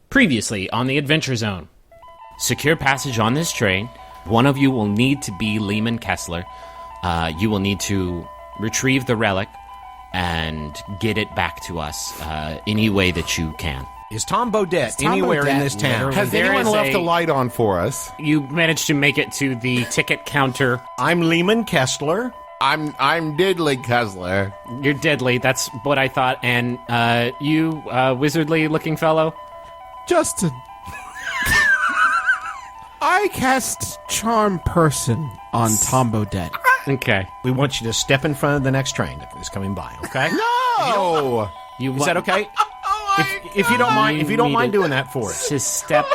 Previously on the Adventure Zone. Secure passage on this train. One of you will need to be Lehman Kessler. You will need to retrieve the relic and get it back to us any way that you can. Is Tom Bodette anywhere in this town? Has anyone left a light on for us? You managed to make it to the ticket counter. I'm Lehman Kessler. I'm Diddley Kessler. You're deadly, that's what I thought. And you, wizardly-looking fellow? Justin. I cast Charm Person on Tom Bodette. Okay. We want you to step in front of the next train that is coming by, okay? No! Is that okay? If you don't mind, doing that for us. Just step.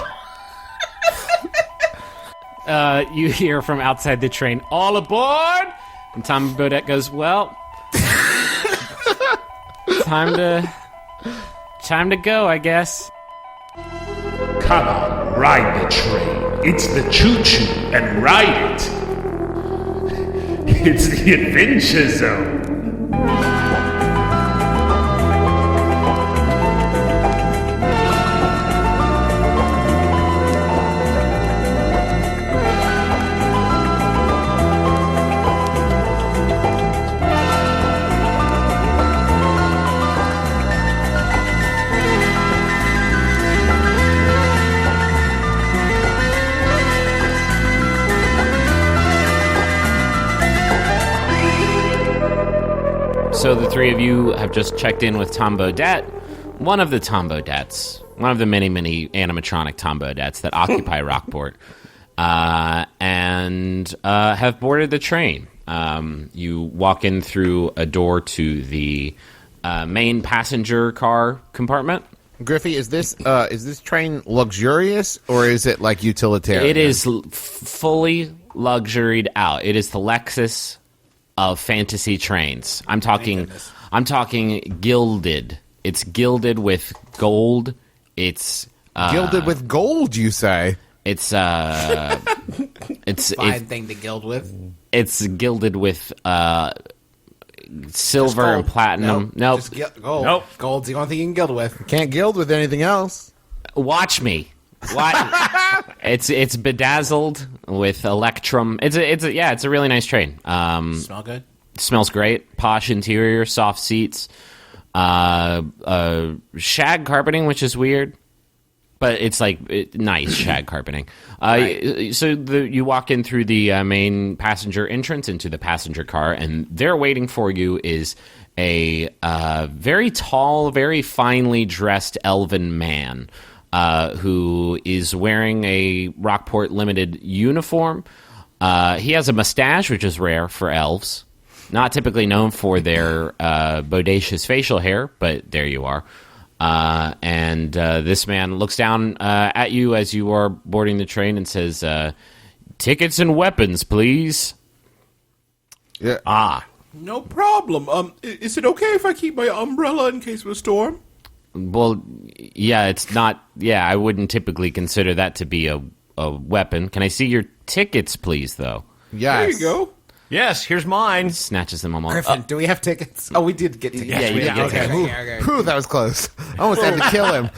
You hear from outside the train, "All aboard!" And Tom Bodette goes, "Well, time to go, I guess." Come on, ride the train. It's the choo-choo, and ride it. It's the Adventure Zone. So the three of you have just checked in with Tom Bodette, one of the Tom Bodettes, one of the many, many animatronic Tom Bodettes that occupy Rockport, and have boarded the train. You walk in through a door to the main passenger car compartment. Griffey, is this train luxurious or is it like utilitarian? It is fully luxuried out. It is the Lexus of fantasy trains. I'm talking gilded. It's gilded with gold. It's gilded with gold, you say? It's Fine thing to gild with. It's gilded with silver and platinum. Nope. Gold. Nope. Gold's the only thing you can gild with. Can't gild with anything else. Watch me. It's bedazzled with electrum. It's a really nice train. Smell good? Smells great. Posh interior, soft seats, shag carpeting, which is weird, but it's nice shag carpeting. Right. So you walk in through the main passenger entrance into the passenger car, and there waiting for you is a very tall, very finely dressed elven man. Who is wearing a Rockport Limited uniform. He has a mustache, which is rare for elves. Not typically known for their bodacious facial hair, but there you are. And this man looks down at you as you are boarding the train and says, "Tickets and weapons, please." Yeah. No problem. Is it okay if I keep my umbrella in case of a storm? Well, yeah, it's not... Yeah, I wouldn't typically consider that to be a weapon. Can I see your tickets, please, though? Yes. There you go. Yes, here's mine. Snatches them all. Griffin, do we have tickets? Oh, we did get tickets. Yeah, you did get tickets. Okay. Whew, that was close. I almost had to kill him.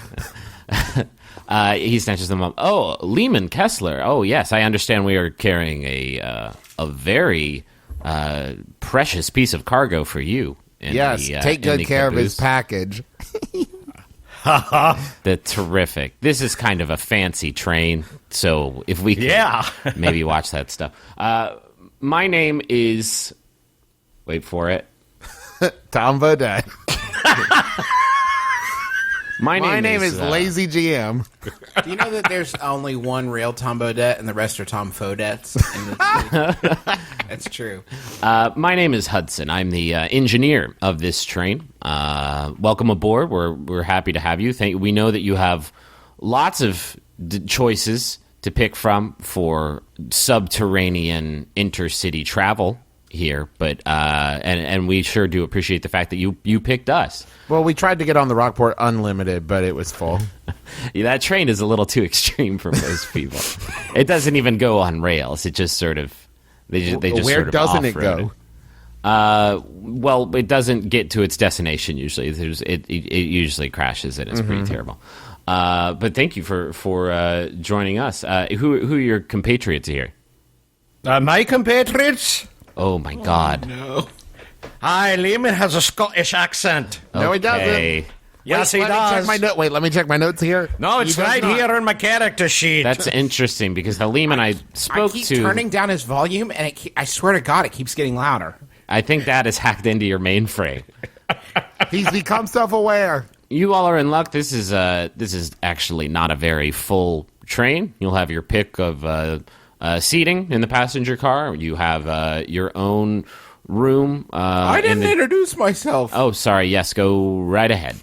He snatches them up. "Oh, Lehman Kessler. Oh, yes, I understand we are carrying a very precious piece of cargo for you." Yes, take good care of his package. The terrific. This is kind of a fancy train, so if we can maybe watch that stuff. My name is... Wait for it. Tom Bodette. My name is Lazy GM. Do you know that there's only one real Tom Bodette and the rest are Tom Fodettes? That's true. My name is Hudson. I'm the engineer of this train. Welcome aboard. We're happy to have you. We know that you have lots of choices to pick from for subterranean intercity travel here, but and we sure do appreciate the fact that you picked us. Well, we tried to get on the Rockport Unlimited, but it was full. Yeah, that train is a little too extreme for most people. It doesn't even go on rails. It just sort of they just Where sort of doesn't it off-road. go? Well, it doesn't get to its destination usually. It usually crashes and it's pretty terrible. But thank you for joining us. Who are your compatriots here? My compatriots? Oh, my God. No. Hi, Lehman has a Scottish accent. No, he doesn't. Okay. Yes, he Let me check does. my note. Wait, let me check my notes here. No, it's He does right not. here in my character sheet. That's interesting because Halim and I I spoke keep to... turning down his volume, and I swear to God, it keeps getting louder. I think that is hacked into your mainframe. He's become self-aware. You all are in luck. This is actually not a very full train. You'll have your pick of seating in the passenger car. You have your own room. I didn't introduce myself. Oh, sorry. Yes, go right ahead.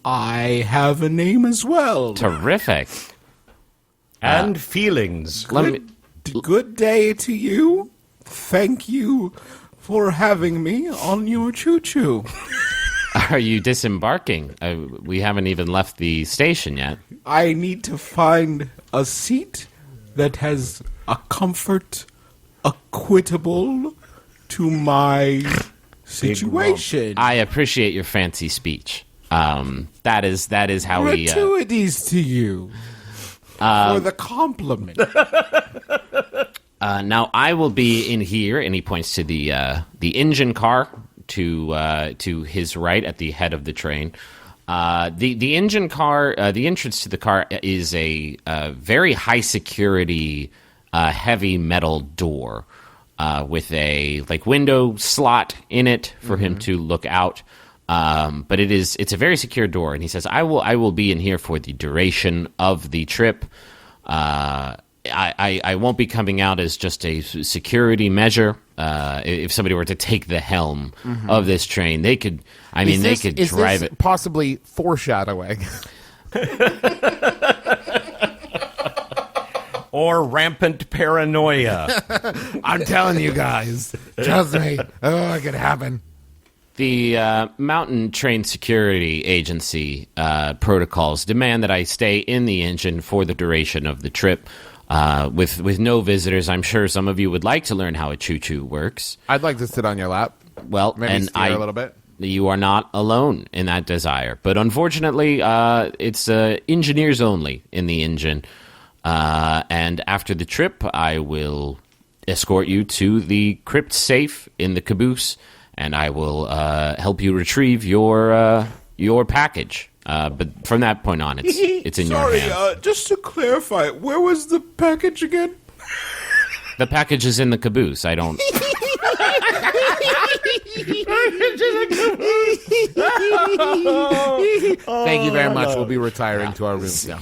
I have a name as well. Terrific. and feelings. Let me. Good day to you. Thank you for having me on your choo-choo. Are you disembarking? We haven't even left the station yet. I need to find a seat that has a comfort equitable to my situation. I appreciate your fancy speech. That is how we. Gratuities to you for the compliment. Now I will be in here, and he points to the engine car to his right at the head of the train. The engine car, the entrance to the car is a very high security, heavy metal door with a window slot in it for him to look out. But it's a very secure door, and he says, I will be in here for the duration of the trip. I won't be coming out as just a security measure. If somebody were to take the helm of this train, they could. They could drive it. Possibly foreshadowing. Or rampant paranoia. I'm telling you guys. Trust me. Oh, it could happen. The Mountain Train Security Agency protocols demand that I stay in the engine for the duration of the trip. With no visitors. I'm sure some of you would like to learn how a choo-choo works. I'd like to sit on your lap. Well, Maybe and steer a little bit. You are not alone in that desire. But unfortunately, it's engineers only in the engine. And after the trip, I will escort you to the crypt safe in the caboose, and I will help you retrieve your package. But from that point on, it's in your hands. Sorry, just to clarify, where was the package again? The package is in the caboose. I don't... Thank you very much. We'll be retiring to our rooms now.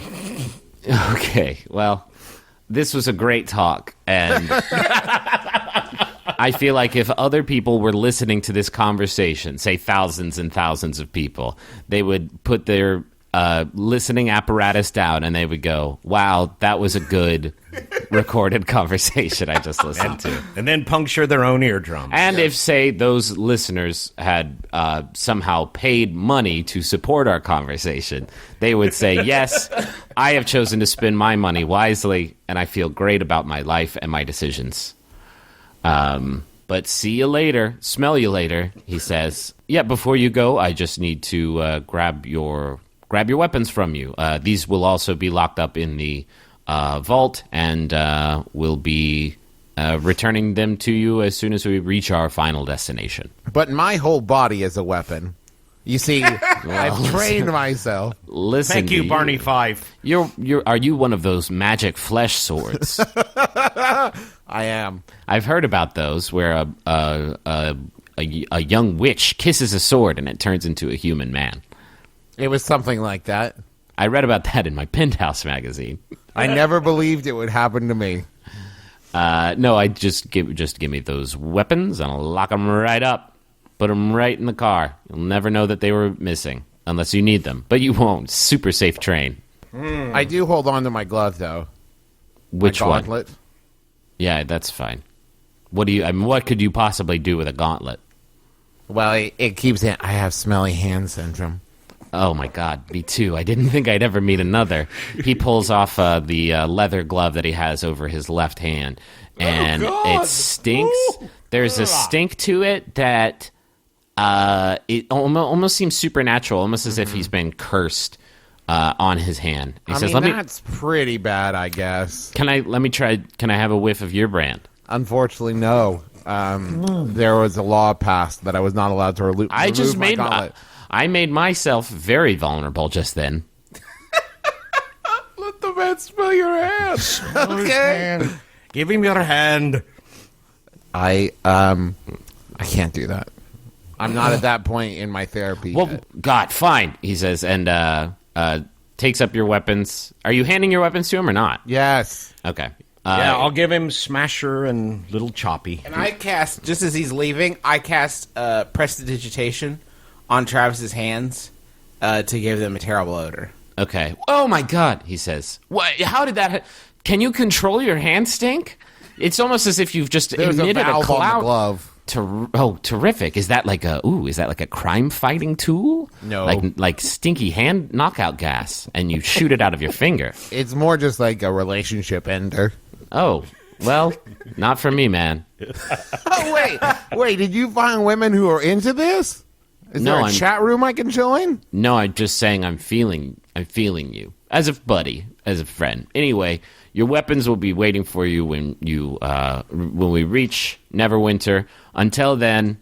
Okay, well, this was a great talk, and I feel like if other people were listening to this conversation, say thousands and thousands of people, they would put their listening apparatus down and they would go, wow, that was a good recorded conversation I just listened to. And then puncture their own eardrums. And if, say, those listeners had somehow paid money to support our conversation, they would say, yes, I have chosen to spend my money wisely, and I feel great about my life and my decisions. But see you later, smell you later, he says. Yeah, before you go, I just need to grab your weapons from you. These will also be locked up in the vault, and we'll be returning them to you as soon as we reach our final destination. But my whole body is a weapon. You see, I've trained myself. Listen, Thank you, Barney Fife. Are you one of those magic flesh swords? I am. I've heard about those where a young witch kisses a sword and it turns into a human man. It was something like that. I read about that in my Penthouse magazine. I never believed it would happen to me. No, I just give me those weapons and I'll lock them right up. Put them right in the car. You'll never know that they were missing unless you need them. But you won't. Super safe train. I do hold on to my glove, though. Which my one? gauntlet. Yeah, that's fine. What could you possibly do with a gauntlet? Well, it keeps it. I have smelly hand syndrome. Oh my God, me too. I didn't think I'd ever meet another. He pulls off the leather glove that he has over his left hand, and it stinks. Ooh. There's a stink to it that it almost seems supernatural, almost as if he's been cursed on his hand. He I says, mean, "Let me. that's pretty bad, I guess. Let me try. Can I have a whiff of your brand?" Unfortunately, no. There was a law passed that I was not allowed to I just remove my made gauntlet. I made myself very vulnerable just then. Let the man smell your hand. Okay. Give him your hand. I can't do that. I'm not at that point in my therapy Well, yet. God, fine, he says, and takes up your weapons. Are you handing your weapons to him or not? Yes. Okay. Yeah, I'll give him Smasher and Little Choppy. And I cast, just as he's leaving, I cast Prestidigitation on Travis's hands to give them a terrible odor. Okay. Oh my God, he says. What? How did that? Can you control your hand stink? It's almost as if you've just There's a emitted a valve on cloud. the glove. Terrific! Is that like a crime fighting tool? No. like stinky hand knockout gas, and you shoot it out of your finger. It's more just like a relationship ender. Oh, well, not for me, man. Oh, wait. Did you find women who are into this? Is No, there a I'm- chat room I can join? No, I'm just saying I'm feeling you as a buddy, as a friend. Anyway, your weapons will be waiting for you when we reach Neverwinter. Until then,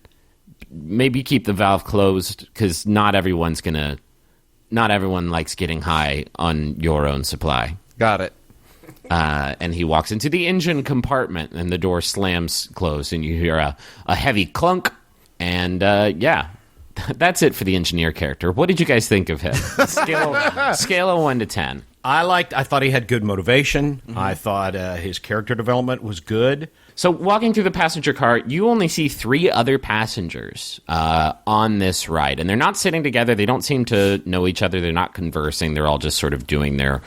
maybe keep the valve closed because not everyone likes getting high on your own supply. Got it. And he walks into the engine compartment, and the door slams closed, and you hear a heavy clunk. And that's it for the engineer character. What did you guys think of him? Scale of 1 to 10. I thought he had good motivation. I thought his character development was good. So walking through the passenger car, you only see 3 other passengers on this ride. And they're not sitting together. They don't seem to know each other. They're not conversing. They're all just sort of doing their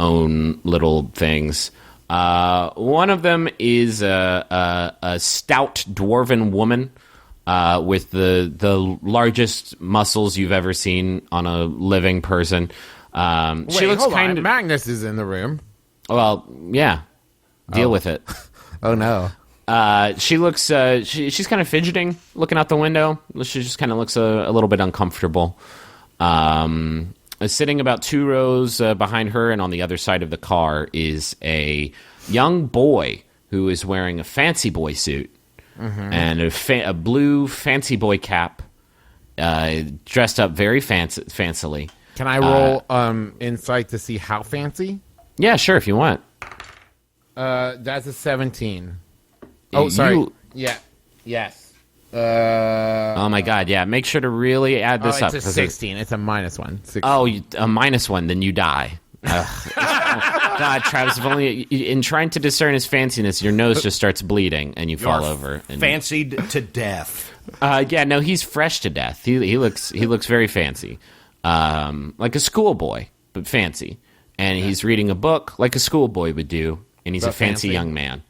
own little things. One of them is a stout dwarven woman with the largest muscles you've ever seen on a living person. She looks kind of... Magnus is in the room. Well, yeah. Deal with it. Oh, no. She looks... she's kind of fidgeting, looking out the window. She just kind of looks a little bit uncomfortable. Sitting about 2 rows behind her and on the other side of the car is a young boy who is wearing a fancy boy suit and a blue fancy boy cap, dressed up very fancily. Can I roll insight to see how fancy? Yeah, sure, if you want. That's a 17. Oh, sorry. Yeah. Yes. Oh my God! Yeah, make sure to really add this up. It's a 16. It's a -1. 16. Oh, a -1, then you die. God, Travis, if only in trying to discern his fanciness, your nose just starts bleeding and you fall over. And, Fancied to death. yeah, no, he's fresh to death. He looks very fancy, like a schoolboy, but fancy. And he's reading a book like a schoolboy would do, and he's But a fancy fancy. young man.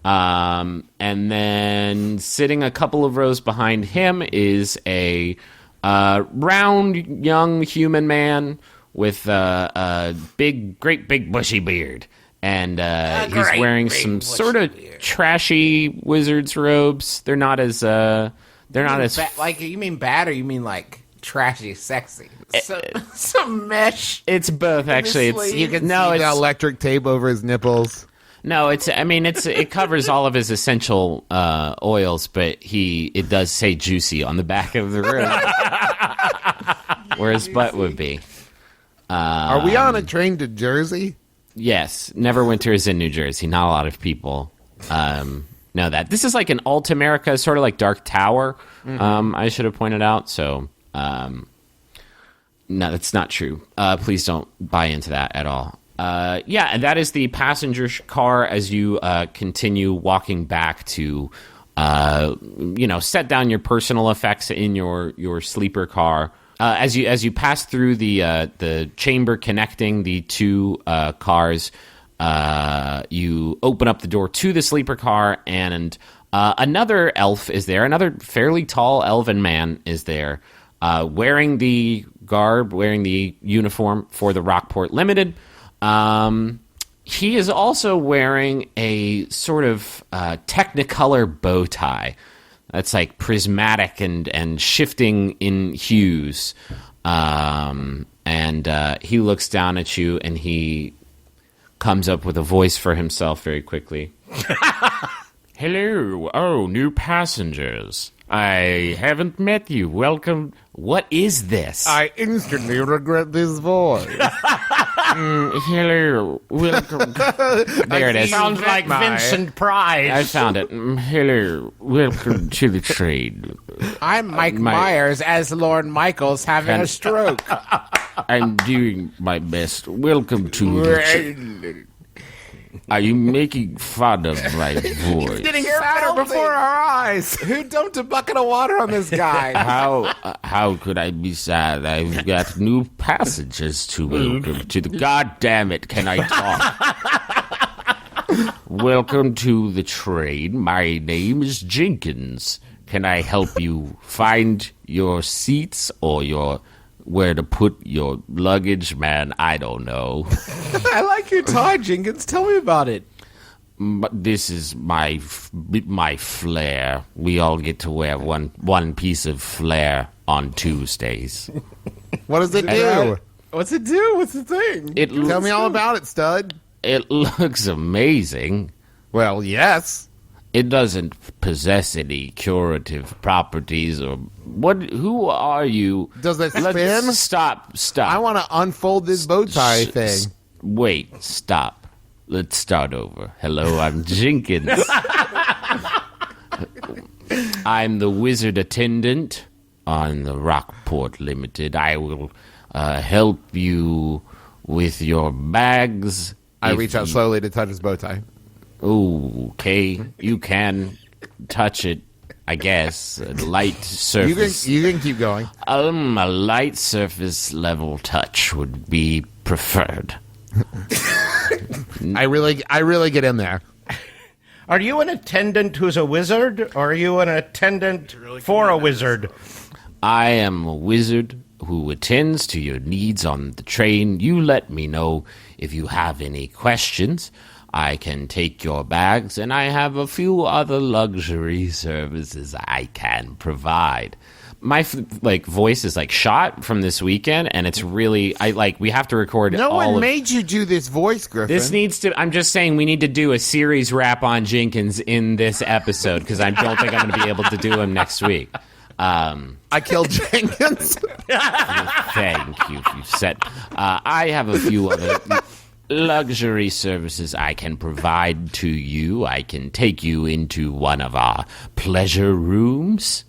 And then sitting a couple of rows behind him is a round young human man with a great big bushy beard, and he's wearing some sort of trashy wizard's robes. They're not as Like, you mean bad or you mean like trashy, sexy? Some mesh. It's both actually. It's You can no, see the it's electric tape over his nipples. no, it's. I mean, it covers all of his essential oils, but it does say juicy on the back of the room, where his butt would be. Are we on a train to Jersey? Yes, Neverwinter is in New Jersey. Not a lot of people know that. This is like an Alt America, sort of like Dark Tower. I should have pointed out. So, no, that's not true. Please don't buy into that at all. Yeah, and that is the passenger car as you continue walking back to, set down your personal effects in your sleeper car. As you pass through the chamber connecting the 2 cars, you open up the door to the sleeper car, and another elf is there. Another fairly tall elven man is there, wearing the garb, wearing the uniform for the Rockport Limited. He is also wearing a sort of Technicolor bow tie. That's like prismatic and shifting in hues. And And he looks down at you, and he comes up with a voice for himself very quickly. Hello. Oh, new passengers. I haven't met you. Welcome. What is this? I instantly regret this voice. Hello. Welcome. There it is. Sounds like Vincent Price. I found it. Hello. Welcome to the train. I'm Mike Myers as Lord Michael's having a stroke. I'm doing my best. Welcome to the train. Are you making fun of my voice? Getting fatter before our eyes. Who dumped a bucket of water on this guy? How could I be sad? I've got new passengers to welcome to the. God damn it! Can I talk? Welcome to the train. My name is Jenkins. Can I help you find your seats or where to put your luggage? Man, I don't know. I like your tie, Jenkins. Tell me about it. But this is my flair. We all get to wear one piece of flair on Tuesdays. What does it do? What's it do? What's the thing? Tell me all about it, stud. It looks amazing. Well, yes. It doesn't possess any curative properties or what. Who are you? Does it spin? Stop. I want to unfold this bow tie thing. Wait, stop. Let's start over. Hello, I'm Jenkins. I'm the wizard attendant on the Rockport Limited. I will help you with your bags. I reach out slowly to touch his bow tie. Okay, you can touch it, I guess. A light surface. You can keep going. A light surface level touch would be preferred. I really get in there. Are you an attendant who's a wizard, or are you an attendant for a wizard? I am a wizard who attends to your needs on the train. You let me know if you have any questions. I can take your bags, and I have a few other luxury services I can provide. My voice is shot from this weekend, and it's really we have to record. No one made you do this voice, Griffin. This needs to. I'm just saying we need to do a series wrap on Jenkins in this episode because I don't think I'm going to be able to do him next week. I killed Jenkins. Thank you. You've said. I have a few other luxury services I can provide to you. I can take you into one of our pleasure rooms.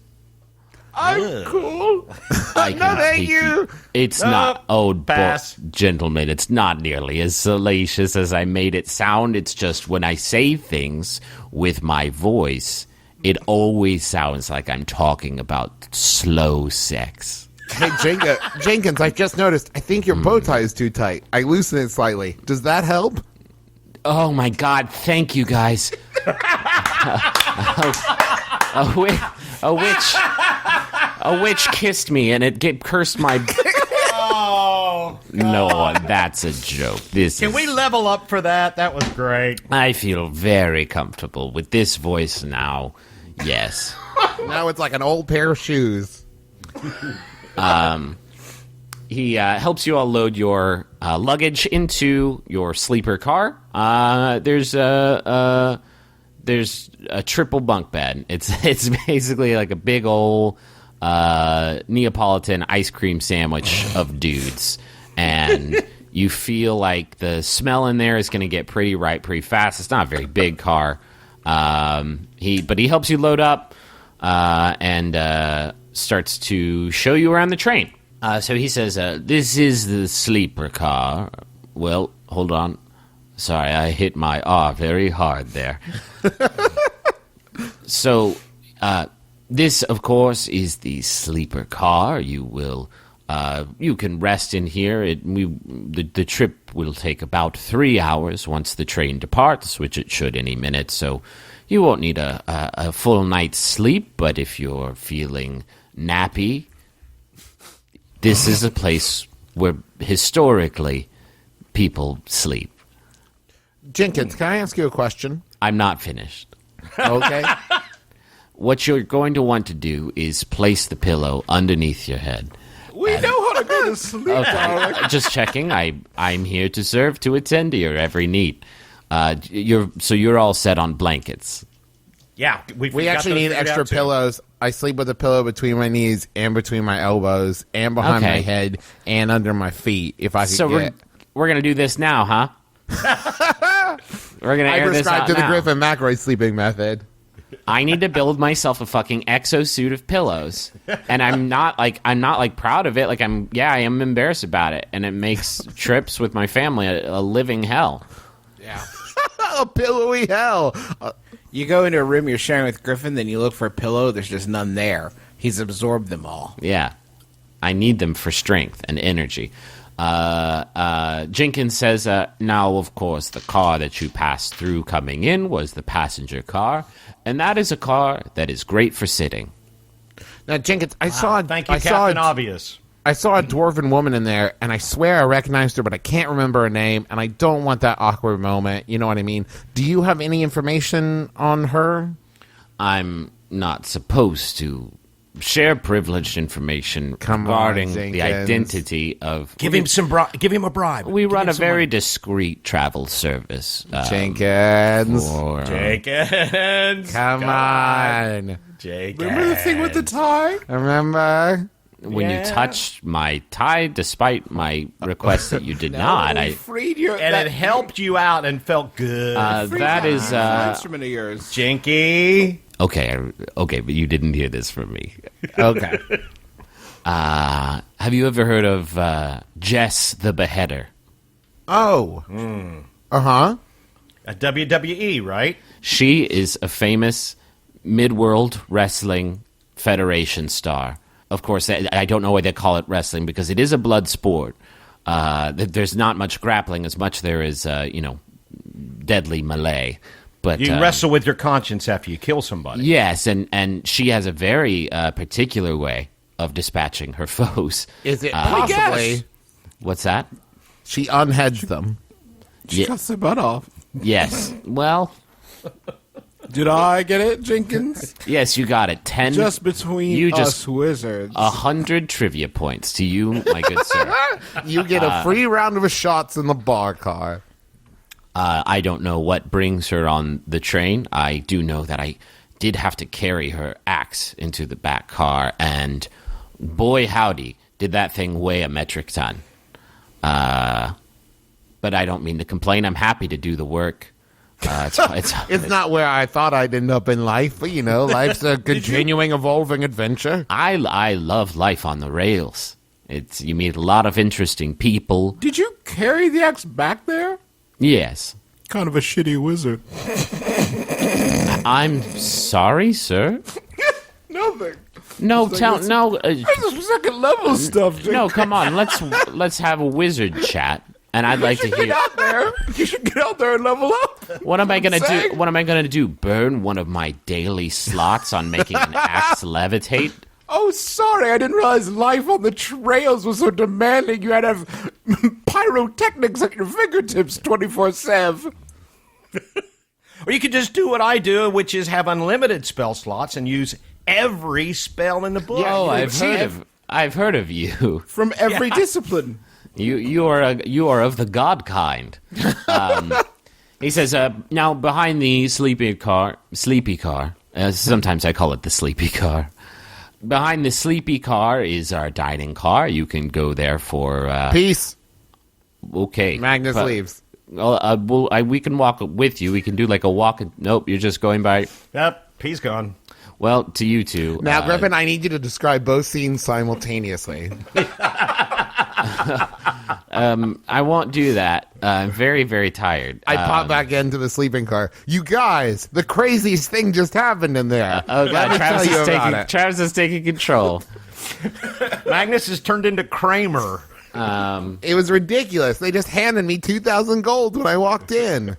I'm cool. Thank you. It's not. Oh, pass. Gentlemen, it's not nearly as salacious as I made it sound. It's just when I say things with my voice, it always sounds like I'm talking about slow sex. Hey, Jenkins, I just noticed. I think your bow tie is too tight. I loosen it slightly. Does that help? Oh, my God. Thank you, guys. A witch kissed me, and it cursed my... Oh, God. No, that's a joke. Can we level up for that? That was great. I feel very comfortable with this voice now. Yes. Now it's like an old pair of shoes. He helps you all load your luggage into your sleeper car. There's a triple bunk bed. It's basically like a big old Neapolitan ice cream sandwich of dudes, and you feel like the smell in there is going to get pretty fast. It's not a very big car. But he helps you load up and starts to show you around the train. So he says, this is the sleeper car. Well, hold on. Sorry, I hit my R very hard there. So, this, of course, is the sleeper car. You can rest in here. The trip will take about 3 hours once the train departs, which it should any minute. So you won't need a full night's sleep. But if you're feeling nappy, this is a place where historically people sleep. Jenkins, can I ask you a question? I'm not finished. Okay. What you're going to want to do is place the pillow underneath your head. We know how to go to sleep. Okay, just checking. I'm here to serve, to attend to your every need. You're all set on blankets. Yeah, We actually need extra pillows. I sleep with a pillow between my knees and between my elbows and behind my head and under my feet. If I could So we're gonna do this now, huh? We're gonna I air this prescribe out to the now. Griffin McElroy sleeping method. I need to build myself a fucking exosuit of pillows, and I'm not proud of it. Like I am embarrassed about it, and it makes trips with my family a living hell. Yeah. A pillowy hell. You go into a room you're sharing with Griffin, then you look for a pillow. There's just none there. He's absorbed them all. Yeah, I need them for strength and energy. Jenkins says, now, of course, the car that you passed through coming in was the passenger car, and that is a car that is great for sitting. Now, Jenkins, I Thank you, Captain Obvious. I saw a dwarven woman in there, and I swear I recognized her, but I can't remember her name, and I don't want that awkward moment. You know what I mean? Do you have any information on her? I'm not supposed to share privileged information regarding the identity of... Give him a bribe. We run a very discreet travel service. Jenkins. Jenkins. Come on. Jenkins. Remember the thing with the tie? Remember? When you touched my tie, despite my request that you did not, I freed your And it helped you out and felt good. that is instrument of yours. Jinky. okay, but you didn't hear this from me. Okay. Have you ever heard of Jess the Beheader? Oh. Uh-huh. A WWE, right? She is a famous Mid-World Wrestling Federation star. Of course, I don't know why they call it wrestling, because it is a blood sport. There's not much grappling as much there is, deadly melee. But You wrestle with your conscience after you kill somebody. yes, and she has a very particular way of dispatching her foes. Is it possibly guess. What's that? she unheads them? She cuts their butt off. Yes. Well, Did I get it, Jenkins? yes, you got it. 10. Just between You us just- wizards. 100 trivia points to you, my good sir. You get a free round of shots in the bar car. I don't know what brings her on the train. I do know that I did have to carry her axe into the back car, and boy howdy, did that thing weigh a metric ton. But I don't mean to complain. I'm happy to do the work. It's not where I thought I'd end up in life, but, life's a continuing, evolving adventure. I love life on the rails. You meet a lot of interesting people. Did you carry the axe back there? Yes. Kind of a shitty wizard. I'm sorry, sir. Nothing. No, no. This is second level stuff, Jenkins. No, come on. Let's have a wizard chat. And I'd like to Get hear. out there. You should get out there and level up. What am I gonna saying. do? What am I gonna do? Burn one of my daily slots on making an axe levitate? Oh, sorry. I didn't realize life on the trails was so demanding you had to have pyrotechnics at your fingertips 24/7. Or you could just do what I do, which is have unlimited spell slots and use every spell in the book. Oh, I've heard of you. From every discipline. You are of the god kind. He says, now behind the sleepy car. Sometimes I call it the sleepy car. Behind the sleepy car is our dining car. You can go there for Peace. okay. Magnus but- leaves. Well, we can walk with you. We can do like a walk. Nope, you're just going by. Yep, he's gone. Well, to you two. Now, Griffin, I need you to describe both scenes simultaneously. I won't do that. I'm very, very tired. I pop back into the sleeping car. You guys, the craziest thing just happened in there. Oh Let god, me tell you about it. Travis is taking control. Magnus has turned into Kramer. It was ridiculous. They just handed me 2,000 gold when I walked in.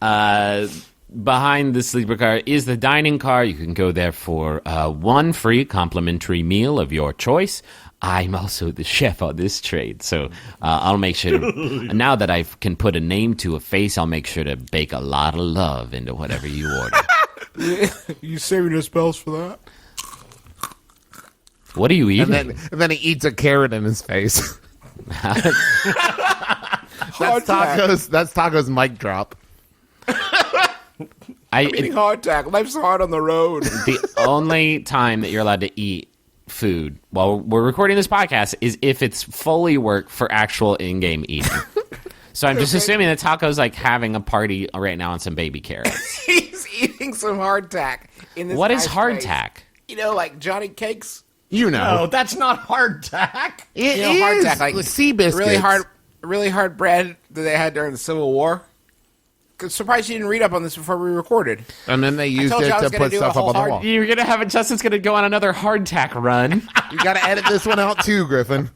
Behind the sleeper car is the dining car. You can go there for one free complimentary meal of your choice. I'm also the chef on this trade, so I'll make sure to, now that I can put a name to a face, I'll make sure to bake a lot of love into whatever you order. You saving your spells for that? What are you eating? And then he eats a carrot in his face. That's Taco's mic drop. Eating hardtack. Life's hard on the road. The only time that you're allowed to eat food while we're recording this podcast is if it's fully work for actual in-game eating. So I'm just assuming that Taco's like having a party right now on some baby carrots. He's eating some hardtack. What is hardtack? You know, like Johnny Cakes. You know. No, that's not hardtack. It You know, is hardtack, like sea biscuits. really hard bread that they had during the Civil War. Surprised you didn't read up on this before we recorded. And then they used told it you I was to gonna put do a stuff up whole on the hard- wall. You're gonna have Justin's gonna go on another hardtack run. You got to edit this one out too, Griffin.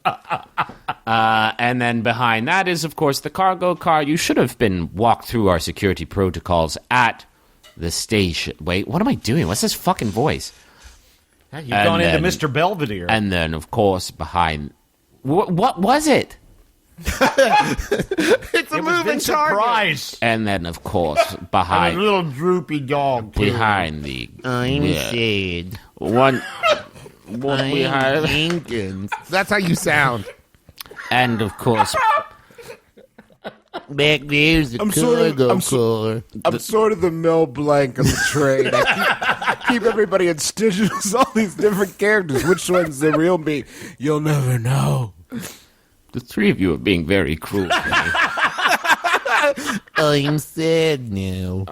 And then behind that is, of course, the cargo car. You should have been walked through our security protocols at the station. Wait, what am I doing? What's this fucking voice? You've gone into Mr. Belvedere. And then, of course, behind... What was it? It's a it was moving Vincent target. Price. And then, of course, behind... little droopy dog. behind the... I'm yeah, sad. one behind... Jenkins. That's how you sound. And, of course... Back there's the cargo car. I'm sort of the Mel Blanc of the train. I keep everybody in stitches, all these different characters. Which one's the real me? You'll never know. The three of you are being very cruel to me. I'm sad now.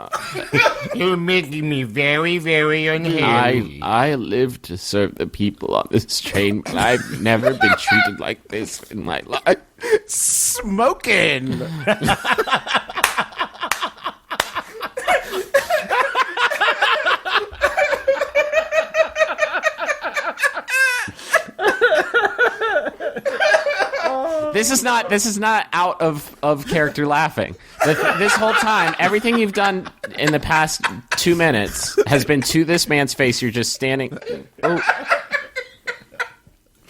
You're making me very, very unhappy. I live to serve the people on this train, but I've never been treated like this in my life. Smoking. This is not out of character laughing. This whole time, everything you've done in the past 2 minutes has been to this man's face. You're just standing. Oh.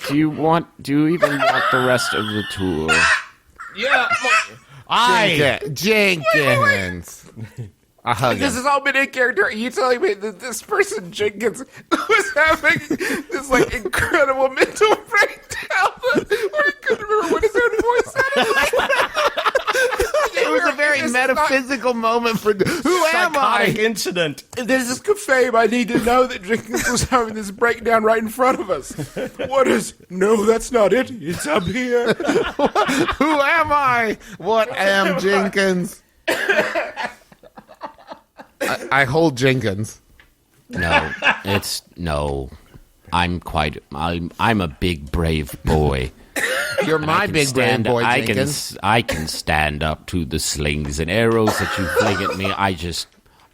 Do you even want the rest of the tour? Yeah. Jenkins. I hug This him. has all been in character. Are you telling me that this person, Jenkins, was having this, like, incredible mental breakdown where he couldn't remember what his own voice sounded like? It was a very metaphysical moment for... Who am Psychotic I? incident. There's this cafe. I need to know that Jenkins was having this breakdown right in front of us. What is... No, that's not it. It's up here. Who am I? What am Jenkins? I hold Jenkins. No, I'm a big brave boy. You're my big brain boy, Jenkins. I can stand up to the slings and arrows that you fling at me.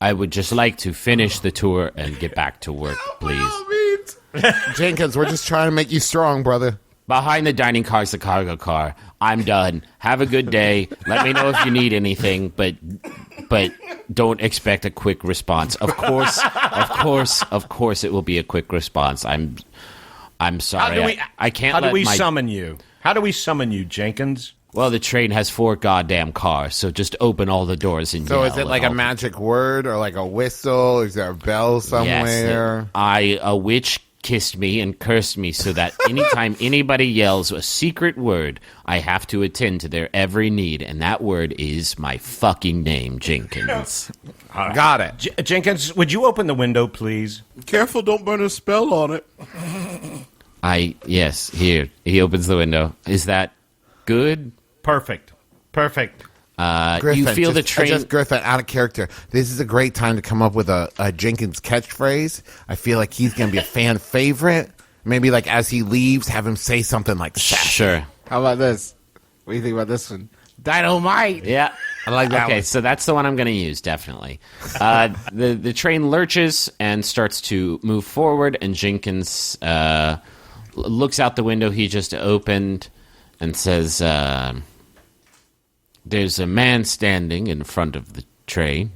I would just like to finish the tour and get back to work, please. Jenkins, we're just trying to make you strong, brother. Behind the dining car is the cargo car. I'm done. Have a good day. Let me know if you need anything, but don't expect a quick response. Of course, it will be a quick response. I'm sorry. I can't. How do we summon you? How do we summon you, Jenkins? Well, the train has 4 goddamn cars, so just open all the doors and So yell. is it like a magic word or like a whistle? Is there a bell somewhere? Yes, a witch kissed me and cursed me so that anytime anybody yells a secret word, I have to attend to their every need, and that word is my fucking name, Jenkins. Got it. Jenkins, would you open the window, please? Careful, don't burn a spell on it. Yes, here. He opens the window. Is that good? Perfect. Griffin, You feel the train... Just Griffin, out of character. This is a great time to come up with a Jenkins catchphrase. I feel like he's going to be a fan favorite. Maybe like as he leaves, have him say something like sassy. Sure. How about this? What do you think about this one? Dynamite. Yeah. I like that Okay, one. so that's the one I'm going to use, definitely. The train lurches and starts to move forward, and Jenkins looks out the window he just opened and says, there's a man standing in front of the train,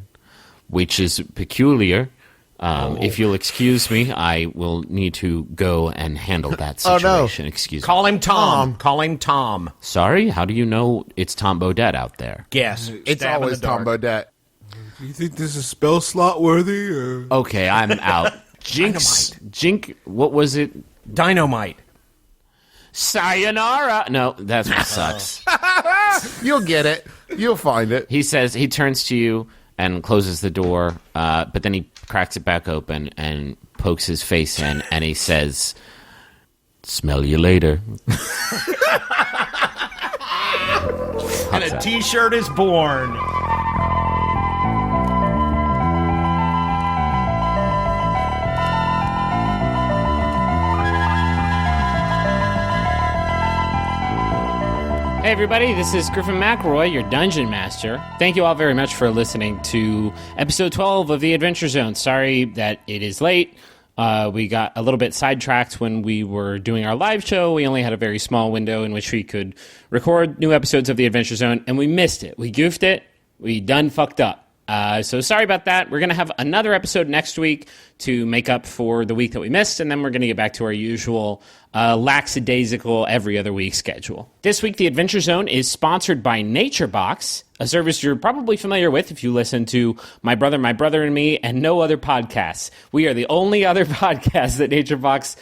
which is peculiar. If you'll excuse me, I will need to go and handle that Oh, no. situation. Excuse me. Call him Tom. Call him Tom. Sorry, how do you know it's Tom Bodette out there? Guess. It's Stab in always the Tom dark. Bodette. Do you think this is spell slot worthy? Or? Okay, I'm out. Jink, what was it? Dynamite. Sayonara. No, that's what sucks. You'll get it. You'll find it. He says, he turns to you and closes the door, but then he cracks it back open and pokes his face in, and he says, smell you later. And a T-shirt is born. Hey everybody, this is Griffin McElroy, your Dungeon Master. Thank you all very much for listening to episode 12 of The Adventure Zone. Sorry that it is late. We got a little bit sidetracked when we were doing our live show. We only had a very small window in which we could record new episodes of The Adventure Zone, and we missed it. We goofed it. We done fucked up. So sorry about that. We're going to have another episode next week to make up for the week that we missed, and then we're going to get back to our usual lackadaisical every other week schedule. This week, The Adventure Zone is sponsored by NatureBox, a service you're probably familiar with if you listen to My Brother, and Me, and no other podcasts. We are the only other podcast that NatureBox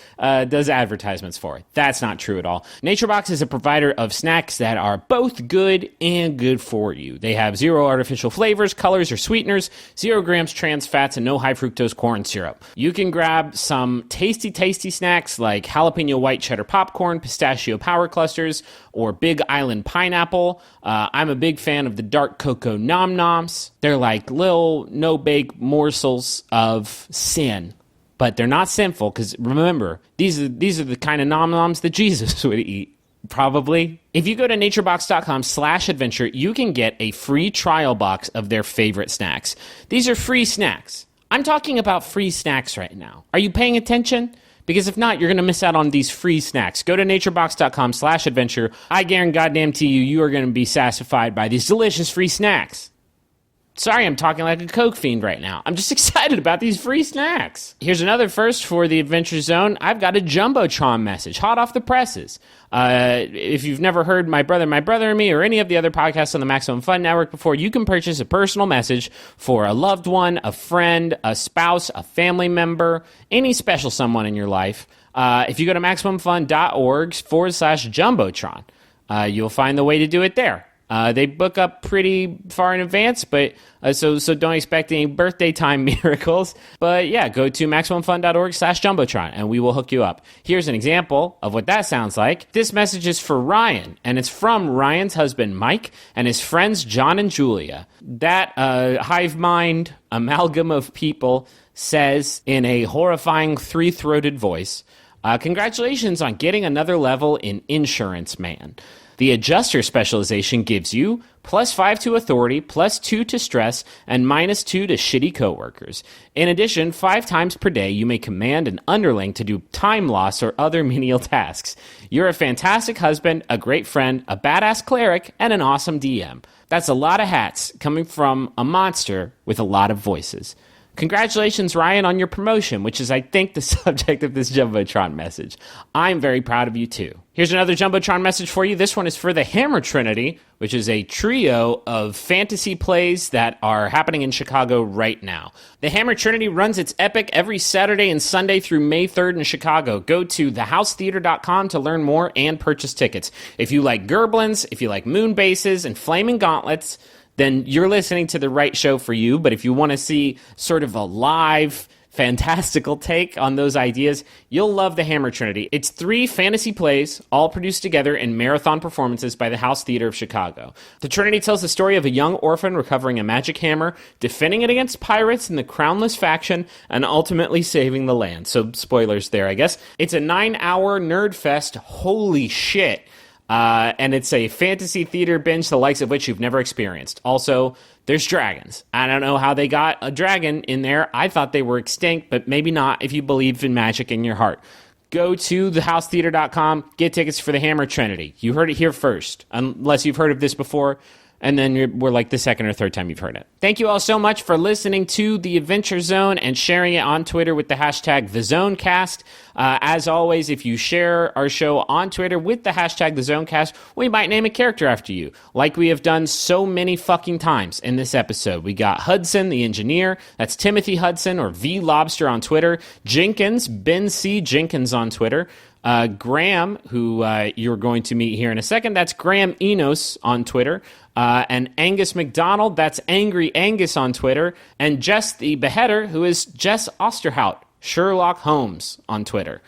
does advertisements for. That's not true at all. NatureBox is a provider of snacks that are both good and good for you. They have 0 artificial flavors, colors, or sweeteners, 0 grams trans fats, and no high fructose corn syrup. You can grab some tasty, tasty snacks like jalapeno white cheddar popcorn, pistachio power clusters, or Big Island pineapple. I'm a big fan of the dark cocoa nom noms. They're like little no-bake morsels of sin, but they're not sinful because remember, these are the kind of nom noms that Jesus would eat. Probably. If you go to naturebox.com/adventure, you can get a free trial box of their favorite snacks. These are free snacks. I'm talking about free snacks right now. Are you paying attention? Because if not, you're going to miss out on these free snacks. Go to naturebox.com/adventure. I guarantee you are going to be satisfied by these delicious free snacks. Sorry, I'm talking like a Coke fiend right now. I'm just excited about these free snacks. Here's another first for the Adventure Zone. I've got a Jumbotron message, hot off the presses. If you've never heard My Brother, and Me, or any of the other podcasts on the Maximum Fun Network before, you can purchase a personal message for a loved one, a friend, a spouse, a family member, any special someone in your life. If you go to MaximumFun.org/Jumbotron, you'll find the way to do it there. They book up pretty far in advance, but so don't expect any birthday time miracles. But yeah, go to MaximumFun.org/Jumbotron and we will hook you up. Here's an example of what that sounds like. This message is for Ryan, and it's from Ryan's husband, Mike, and his friends, John and Julia. That hive mind amalgam of people says in a horrifying three-throated voice, congratulations on getting another level in Insurance Man. The adjuster specialization gives you +5 to authority, +2 to stress, and -2 to shitty coworkers. In addition, 5 times per day, you may command an underling to do time loss or other menial tasks. You're a fantastic husband, a great friend, a badass cleric, and an awesome DM. That's a lot of hats coming from a monster with a lot of voices. Congratulations, Ryan, on your promotion, which is, I think, the subject of this Jumbotron message. I'm very proud of you, too. Here's another Jumbotron message for you. This one is for the Hammer Trinity, which is a trio of fantasy plays that are happening in Chicago right now. The Hammer Trinity runs its epic every Saturday and Sunday through May 3rd in Chicago. Go to thehousetheater.com to learn more and purchase tickets. If you like Gerblins, if you like moon bases and flaming gauntlets, then you're listening to the right show for you. But if you want to see sort of a live, fantastical take on those ideas, you'll love the Hammer Trinity. It's 3 fantasy plays, all produced together in marathon performances by the House Theater of Chicago. The Trinity tells the story of a young orphan recovering a magic hammer, defending it against pirates and the crownless faction, and ultimately saving the land. So spoilers there, I guess. It's a 9-hour nerd fest. Holy shit. And it's a fantasy theater binge the likes of which you've never experienced. Also, there's dragons. I don't know how they got a dragon in there. I thought they were extinct, but maybe not if you believe in magic in your heart. Go to thehousetheater.com, get tickets for the Hammer Trinity. You heard it here first. Unless you've heard of this before, and then we're like the second or third time you've heard it. Thank you all so much for listening to The Adventure Zone and sharing it on Twitter with the hashtag TheZoneCast. As always, if you share our show on Twitter with the hashtag TheZoneCast, we might name a character after you, like we have done so many fucking times in this episode. We got Hudson, the engineer. That's Timothy Hudson, or V Lobster on Twitter. Jenkins, Ben C. Jenkins on Twitter. Graham, who you're going to meet here in a second, that's Graham Enos on Twitter. And Angus McDonald, that's Angry Angus on Twitter. And Jess the Beheader, who is Jess Osterhout, Sherlock Holmes on Twitter.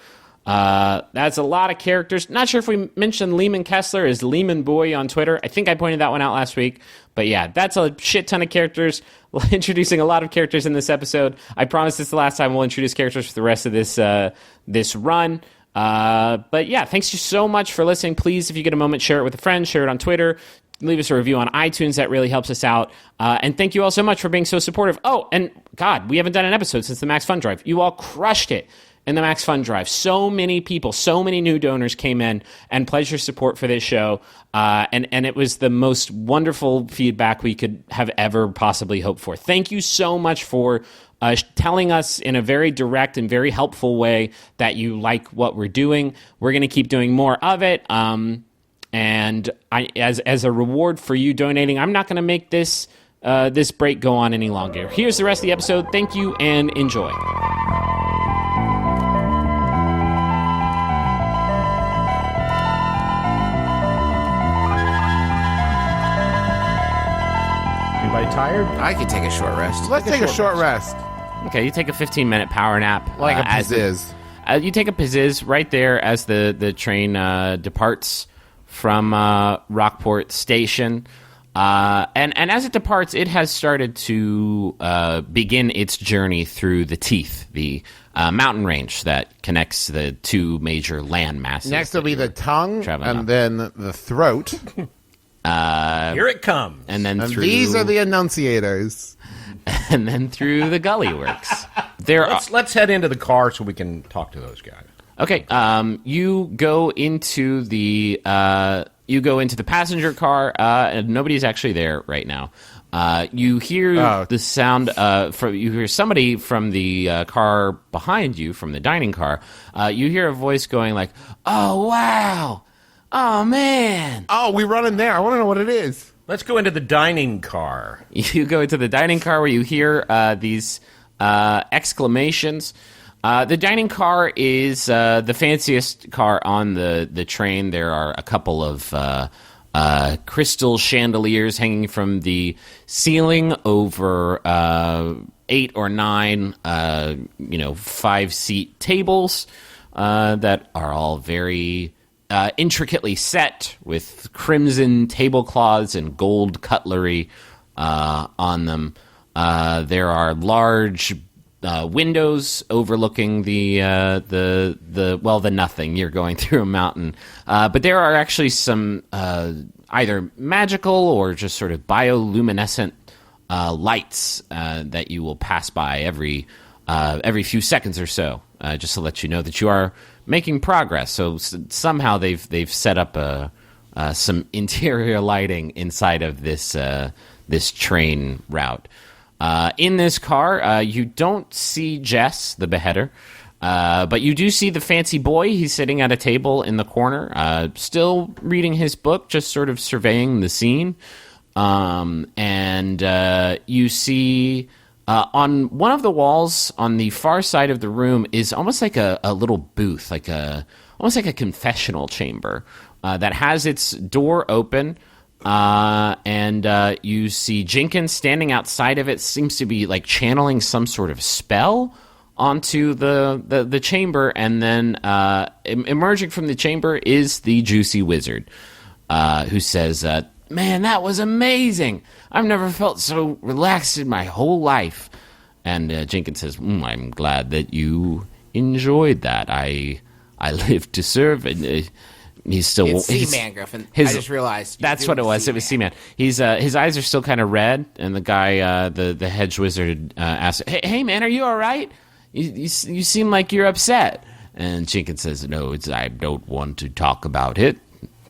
That's a lot of characters. Not sure if we mentioned Lehman Kessler as Lehman Boy on Twitter. I think I pointed that one out last week. But yeah, that's a shit ton of characters. We're introducing a lot of characters in this episode. I promise this is the last time we'll introduce characters for the rest of this run. But yeah, thanks so much for listening. Please, if you get a moment, share it with a friend, share it on Twitter, leave us a review on iTunes. That really helps us out. And thank you all so much for being so supportive. Oh, and God, we haven't done an episode since the Max Fund Drive. You all crushed it in the Max Fund Drive. So many people, so many new donors came in and pledged your support for this show. And it was the most wonderful feedback we could have ever possibly hoped for. Thank you so much for telling us in a very direct and very helpful way that you like what we're doing. We're going to keep doing more of it. And as a reward for you donating, I'm not going to make this break go on any longer. Here's the rest of the episode. Thank you and enjoy. Anybody tired? I could take a short rest. Let's take a short rest. Okay, you take a 15-minute power nap. Like a as pizziz. you take a pizziz right there as the train departs from Rockport Station. And as it departs, it has started to begin its journey through the Teeth, the mountain range that connects the two major land masses. Next will be the tongue, traveling and up. then the throat. Here it comes. And then And through these are the enunciators. and then through the gully works. Let's head into the car so we can talk to those guys. Okay, you go into the passenger car, and nobody's actually there right now. You hear the sound you hear somebody from the car behind you, from the dining car. You hear a voice going like, "Oh wow, oh man!" Oh, we run in there. I want to know what it is. Let's go into the dining car. You go into the dining car where you hear these exclamations. The dining car is the fanciest car on the train. There are a couple of crystal chandeliers hanging from the ceiling over 8 or 9, 5-seat tables that are all very intricately set with crimson tablecloths and gold cutlery on them. There are large windows overlooking the nothing. You're going through a mountain, but there are actually some either magical or just sort of bioluminescent lights that you will pass by every few seconds or so, just to let you know that you are making progress. So somehow they've set up some interior lighting inside of this train route. In this car, you don't see Jess, the beheader, but you do see the fancy boy. He's sitting at a table in the corner, still reading his book, just sort of surveying the scene. And you see on one of the walls on the far side of the room is almost like a little booth, almost like a confessional chamber that has its door open. And you see Jenkins standing outside of it, seems to be like channeling some sort of spell onto the chamber, and then emerging from the chamber is the Juicy Wizard, who says, "Man, that was amazing! I've never felt so relaxed in my whole life." And Jenkins says, "I'm glad that you enjoyed that. I live to serve." And he's still It's Seaman, Griffin. I just realized. That's what it was. It was Seaman. He's his eyes are still kind of red, and the guy, the hedge wizard, asks, "Hey, man, are you all right? You seem like you're upset." And Jenkins says, "No, I don't want to talk about it."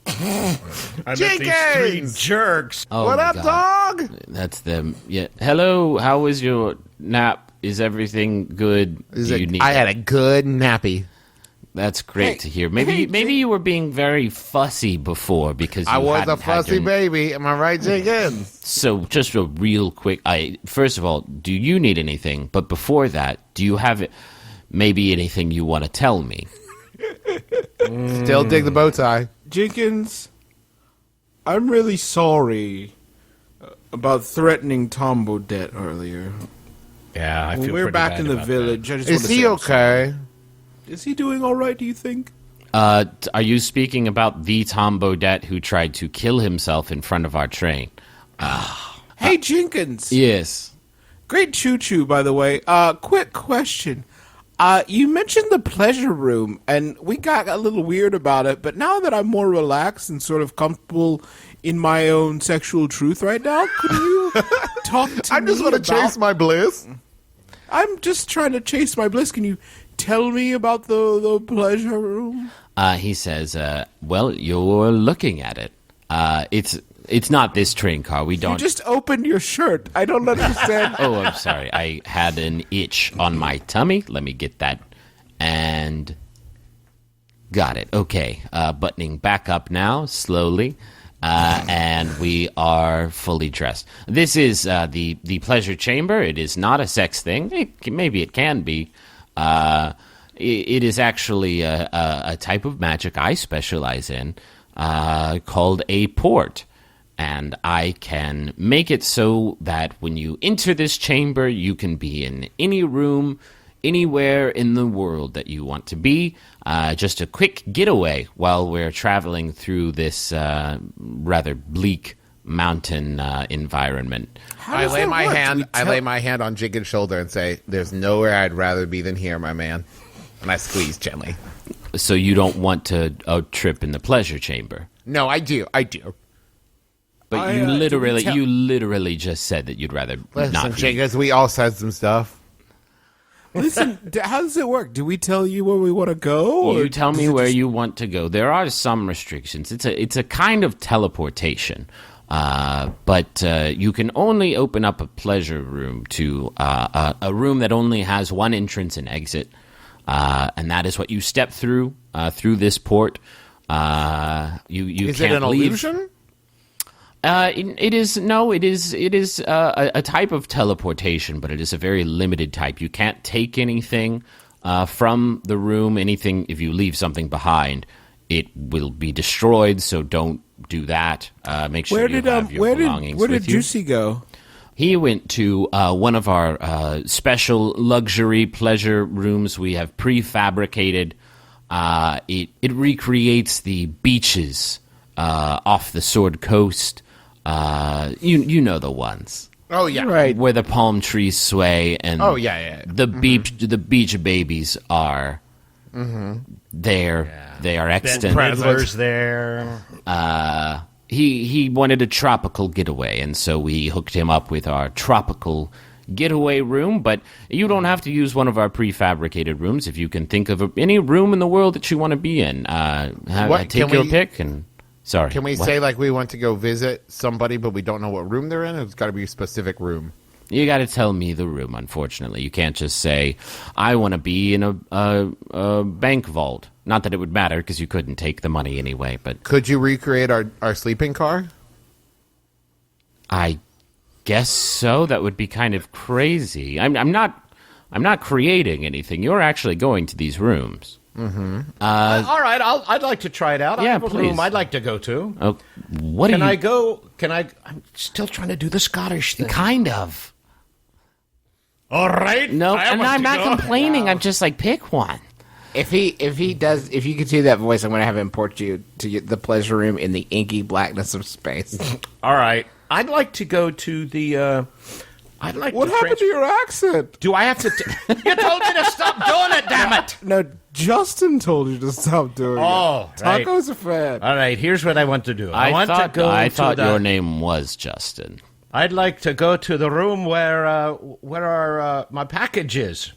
I met these three Jenkins! jerks. Oh, What my up, God. dog? That's them. Yeah. Hello. How was your nap? Is everything good? Do you need? I had a good nappy. That's great to hear. Maybe you were being very fussy before because you I was a hadn't had fussy your- baby. Am I right, Jenkins? So just a real quick. First of all, do you need anything? But before that, do you have maybe anything you want to tell me? Still dig the bow tie. Jenkins, I'm really sorry about threatening Tom Bodette earlier. Yeah, I When feel we're pretty back bad in the about village, I just Is want to he say I'm sorry. okay? Is he doing all right, do you think? Are you speaking about the Tom Bodette who tried to kill himself in front of our train? Hey, Jenkins. Yes. Great choo-choo, by the way. Quick question. You mentioned the pleasure room, and we got a little weird about it, but now that I'm more relaxed and sort of comfortable in my own sexual truth right now, could you talk to I just me want to about... chase my bliss. I'm just trying to chase my bliss. Can you tell me about the pleasure room? He says, well, you're looking at it. It's not this train car. We You don't. just opened your shirt. I don't understand. Oh, I'm sorry. I had an itch on my tummy. Let me get that. And got it. Okay. Buttoning back up now, slowly. And we are fully dressed. This is the pleasure chamber. It is not a sex thing. Maybe it can be. It is actually a type of magic I specialize in called a port. And I can make it so that when you enter this chamber, you can be in any room, anywhere in the world that you want to be. Just a quick getaway while we're traveling through this rather bleak mountain environment. I lay that my work? hand. Do we I tell- lay my hand on Jenkins' shoulder and say, "There's nowhere I'd rather be than here, my man." And I squeeze gently. So you don't want to trip in the pleasure chamber. No, I do. I do. But you literally just said that you'd rather Listen, not be. Jenkins, we all said some stuff. Listen, how does it work? Do we tell you where we want to go? You or tell does me it where just- you want to go. There are some restrictions. It's a kind of teleportation, but you can only open up a pleasure room to a room that only has one entrance and exit, and that is what you step through this port. You Is can't it an leave. illusion? It is a type of teleportation, but it is a very limited type. You can't take anything from the room. Anything, if you leave something behind, it will be destroyed. So don't do that. Make sure you have your belongings where with did you. Juicy go? He went to one of our special luxury pleasure rooms. We have prefabricated. It recreates the beaches off the Sword Coast. You know the ones. Oh yeah. Right. Where the palm trees sway and Oh, yeah. the beach babies are there. They are extant. Pretzler's there. He wanted a tropical getaway, and so we hooked him up with our tropical getaway room. But you don't have to use one of our prefabricated rooms if you can think of any room in the world that you want to be in. What, Take can your we- pick and. Sorry. Can we what? say like we want to go visit somebody, but we don't know what room they're in? It's got to be a specific room. You got to tell me the room. Unfortunately, you can't just say I want to be in a bank vault. Not that it would matter because you couldn't take the money anyway. But Could you recreate our sleeping car? I guess so. That would be kind of crazy. I'm not creating anything. You're actually going to these rooms. All right, I'd like to try it out. I Yeah, have a please. room I'd like to go to. Oh, what Can do you? I go? I'm still trying to do the Scottish thing. Kind of. All right. No, I and want I'm to not go. complaining. I'm just like pick one. If you could do that voice, I'm going to have him port you to the pleasure room in the inky blackness of space. All right. I'd like to go to the. I'd like. What to happened to your accent? Do I have to? You told me to stop doing it. Damn it! No, Justin told you to stop doing it. Oh, right. Taco's a fan. All right. Here's what I want to do. I want to go. I to thought the, your name was Justin. I'd like to go to the room where our my package is.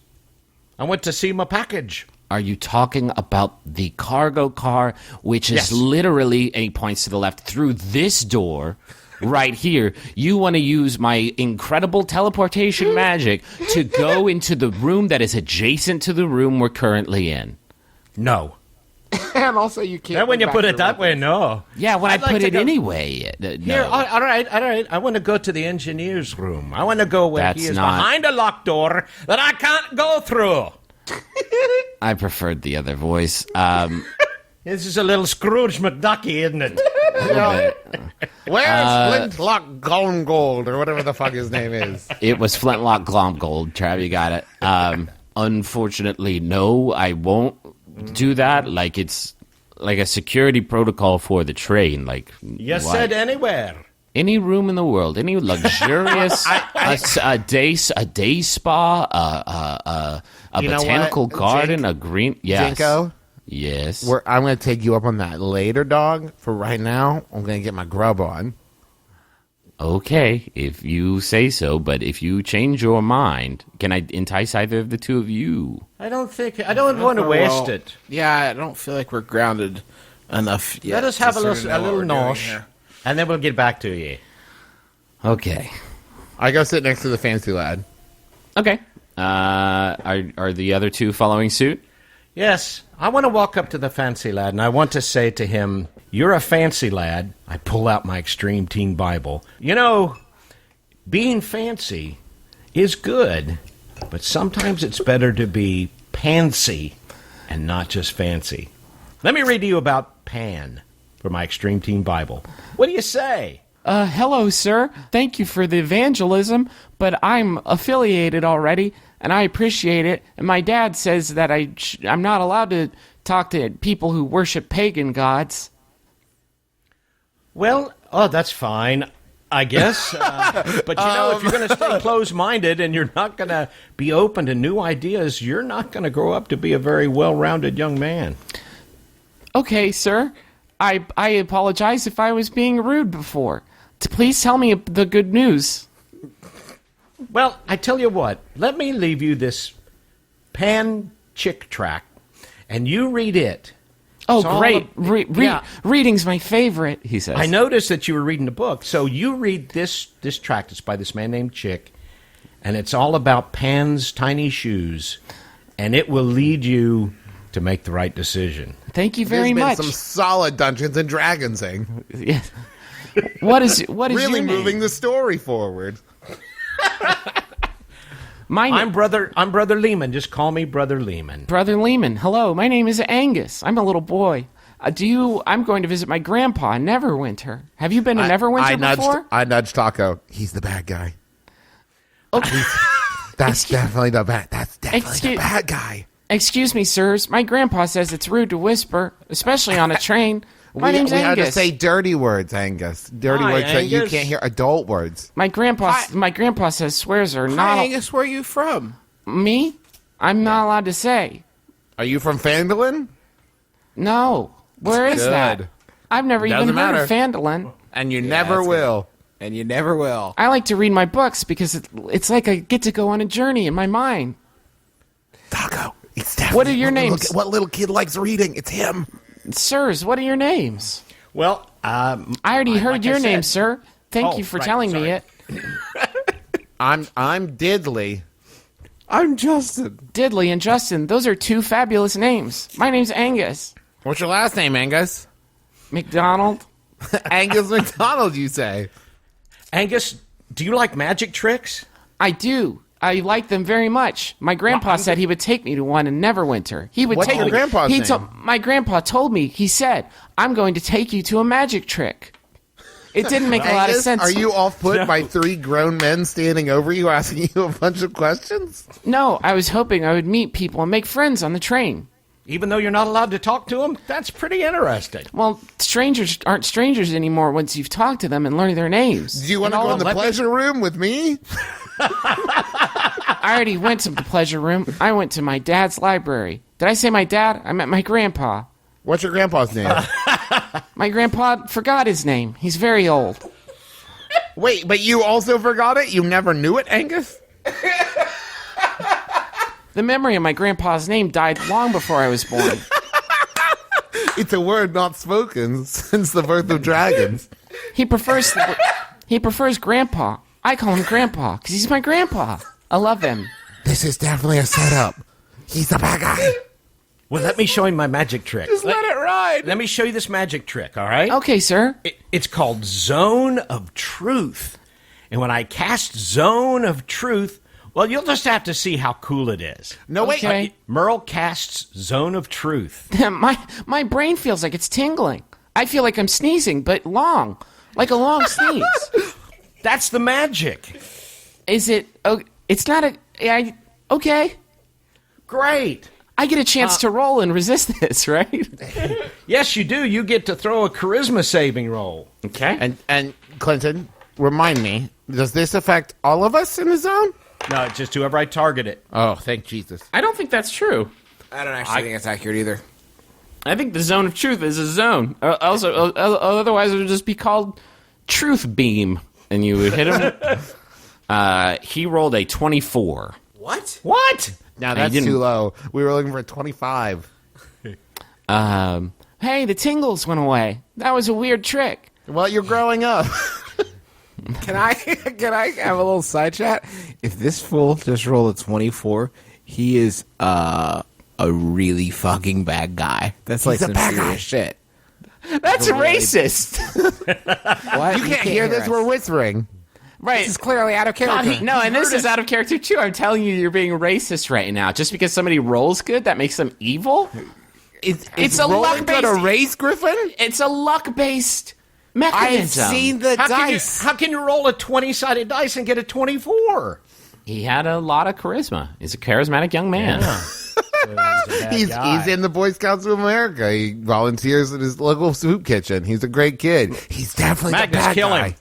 I went to see my package. Are you talking about the cargo car, which is literally, and he points to the left, through this door right here? You want to use my incredible teleportation magic to go into the room that is adjacent to the room we're currently in? No. And also, you can't. And when you put it that way, no. Yeah, when I'd I like put to it go- anyway. No. Here, all right. I want to go to the engineer's room. I want to go where That's he is not- behind a locked door that I can't go through. I preferred the other voice. This is a little Scrooge McDucky, isn't it? Where's Flintlock Gold or whatever the fuck his name is? It was Flintlock Glomgold. Trav, you got it. Unfortunately, no, I won't do that. Like, it's like a security protocol for the train. Like, You what? said anywhere. Any room in the world, any luxurious a day spa, a You know botanical what, garden, Jink? a green. Yes. Jinko? Yes. I'm going to take you up on that later, dog. For right now, I'm going to get my grub on. Okay, if you say so, but if you change your mind, can I entice either of the two of you? I don't want to waste it. Yeah, I don't feel like we're grounded enough yet. Let us have to a sort little, of know what we're doing nosh, here. and then we'll get back to you. Okay. I go sit next to the fancy lad. Okay. Are the other two following suit? Yes, I want to walk up to the fancy lad, and I want to say to him, "You're a fancy lad." I pull out my Extreme Teen Bible. You know, being fancy is good, but sometimes it's better to be pansy and not just fancy. Let me read to you about Pan from my Extreme Teen Bible. What do you say? Hello, sir. Thank you for the evangelism, but I'm affiliated already, and I appreciate it. And my dad says that I'm not allowed to talk to people who worship pagan gods. Well, that's fine, I guess. But you know, if you're going to stay closed-minded and you're not going to be open to new ideas, you're not going to grow up to be a very well-rounded young man. Okay, sir. I apologize if I was being rude before. Please tell me the good news. Well, I tell you what, let me leave you this Pan Chick tract, and you read it. Oh, It's all great. yeah. Reading's my favorite, he says. I noticed that you were reading the book, so you read this tract. It's by this man named Chick, and it's all about Pan's tiny shoes, and it will lead you to make the right decision. Thank you very There's been much. some solid Dungeons and Dragonsing. Yeah. What is Really your name? moving the story forward. I'm Brother Lehman. Just call me Brother Lehman. Brother Lehman. Hello, my name is Angus. I'm a little boy. I'm going to visit my grandpa in Neverwinter. Have you been to Neverwinter before? I nudged Taco. He's the bad guy. Okay. That's definitely the bad. That's definitely Excuse- the bad guy. Excuse me, sirs. My grandpa says it's rude to whisper, especially on a train. My name's we had to Angus. say dirty words, Angus. Dirty Hi, words that you Angus. can't hear. Adult words. My grandpa says swears are Hi, not Angus, where are you from? me. I'm not allowed to say. Are you from Fandolin? No. Where is that? Good. I've never even Doesn't heard of matter. Fandolin. And you never that's will. And you never will. I like to read my books because it's like I get to go on a journey in my mind. Taco. It's definitely What are your names? What little kid likes reading? It's him. Sirs, what are your names? Well, I already heard like I your name, said- sir. Thank Oh, you for right, telling sorry. me it. I'm Diddley. I'm Justin. Diddley and Justin, those are two fabulous names. My name's Angus. What's your last name, Angus? McDonald. Angus McDonald, you say? Angus, do you like magic tricks? I do. I like them very much. My grandpa said he would take me to one in Neverwinter. He would What's take your me. grandpa's name? My grandpa told me. He said, "I'm going to take you to a magic trick." It didn't make a lot of Angus, sense. are you off put by three grown men standing over you asking you a bunch of questions? No, I was hoping I would meet people and make friends on the train. Even though you're not allowed to talk to them? That's pretty interesting. Well, strangers aren't strangers anymore once you've talked to them and learned their names. Do you want to go in the pleasure room with me? I already went to the pleasure room. I went to my dad's library. Did I say my dad? I meant my grandpa. What's your grandpa's name? My grandpa forgot his name. He's very old. Wait, but you also forgot it? You never knew it, Angus? The memory of my grandpa's name died long before I was born. It's a word not spoken since the birth of dragons. He prefers grandpa. I call him grandpa because he's my grandpa. I love him. This is definitely a setup. He's a bad guy. Well, let me show him my magic trick. Just let it ride. Let me show you this magic trick, all right? Okay, sir. It's called Zone of Truth. And when I cast Zone of Truth, well, you'll just have to see how cool it is. No, wait. Okay. Merle casts Zone of Truth. my brain feels like it's tingling. I feel like I'm sneezing, but long. Like a long sneeze. That's the magic. Is it... Oh, it's not a... Okay. Great. I get a chance to roll and resist this, right? Yes, you do. You get to throw a charisma saving roll. Okay. And Clinton, remind me, does this affect all of us in the zone? No, it's just whoever I target it. Oh, thank Jesus. I don't think that's true. I don't actually think it's accurate either. I think the zone of truth is a zone. Otherwise, it would just be called Truth Beam, and you would hit him. He rolled a 24. What? What? Now that's didn't- too low. We were looking for 25. Hey, the tingles went away. That was a weird trick. Well, you're growing up. Can I have a little side chat? If this fool just rolled a 24, he is a really fucking bad guy. That's like He's a some bad serious guy. shit. That's racist. What? You can't hear this. us. We're whispering. Right. This is clearly out of character. No, and this is out of character too. I'm telling you, you're being racist right now. Just because somebody rolls good, that makes them evil? It's a rolling luck-based... good a race, Griffin? It's a luck-based mechanism. I've seen the How dice. How can you roll a 20-sided dice and get a 24? He had a lot of charisma. He's a charismatic young man. He's in the Boy Scouts of America. He volunteers at his local soup kitchen. He's a great kid. He's definitely the Magnus, bad kill guy. him.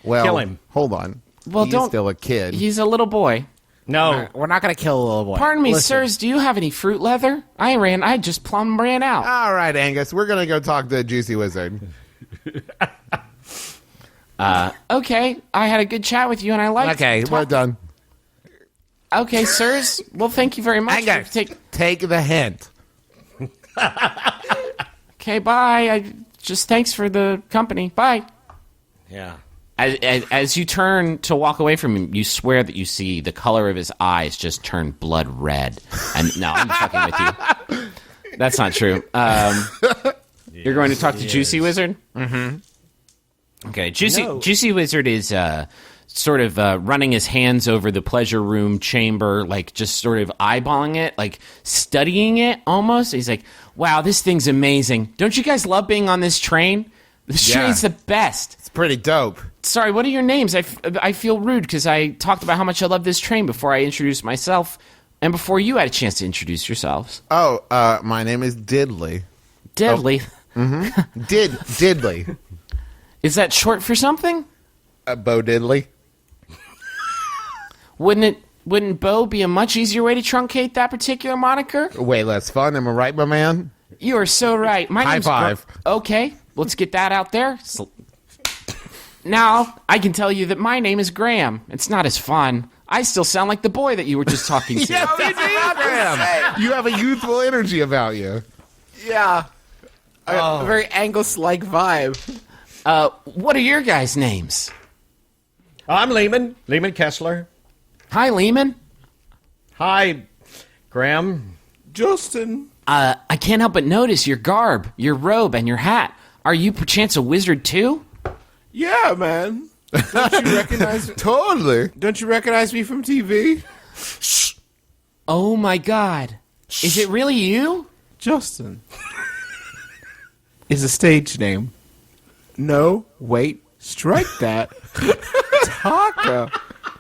Well, Kill him. Hold on. Well, He's don't- still a kid. He's a little boy. No. We're not going to kill a little boy. Pardon me, Listen. sirs, do you have any fruit leather? I just plumb ran out. All right, Angus. We're going to go talk to the Juicy Wizard. Okay, I had a good chat with you, and I liked Okay, we're done. Okay, sirs. Well, thank you very much. Angus, take the hint. Okay, bye. Thanks for the company. Bye. Yeah. As you turn to walk away from him, you swear that you see the color of his eyes just turn blood red. And no, I'm fucking with you. That's not true. You're going to talk to Juicy Wizard? Mm-hmm. Okay, Juicy Wizard is sort of running his hands over the pleasure room chamber, like just sort of eyeballing it, like studying it almost. He's like, wow, this thing's amazing. Don't you guys love being on this train? This train's the best. It's pretty dope. Sorry, what are your names? I feel rude because I talked about how much I love this train before I introduced myself and before you had a chance to introduce yourselves. Oh, my name is Diddley. Deadly. Diddley. Is that short for something? Bo Diddley. Wouldn't Bo be a much easier way to truncate that particular moniker? Way less fun. Am I right, my man? You are so right. My High name's five. Okay, let's get that out there. Now, I can tell you that my name is Graham. It's not as fun. I still sound like the boy that you were just talking to. Yes, that's Graham. You have a youthful energy about you. Yeah. A very Angus-like vibe. What are your guys' names? I'm Lehman Kessler. Hi, Lehman. Hi, Graham. Justin. I can't help but notice your garb, your robe, and your hat. Are you perchance a wizard too? Yeah, man. Don't you recognize? Totally. Don't you recognize me from TV? Oh my God! Is it really you? Justin is a stage name. No, wait, strike that. Taka.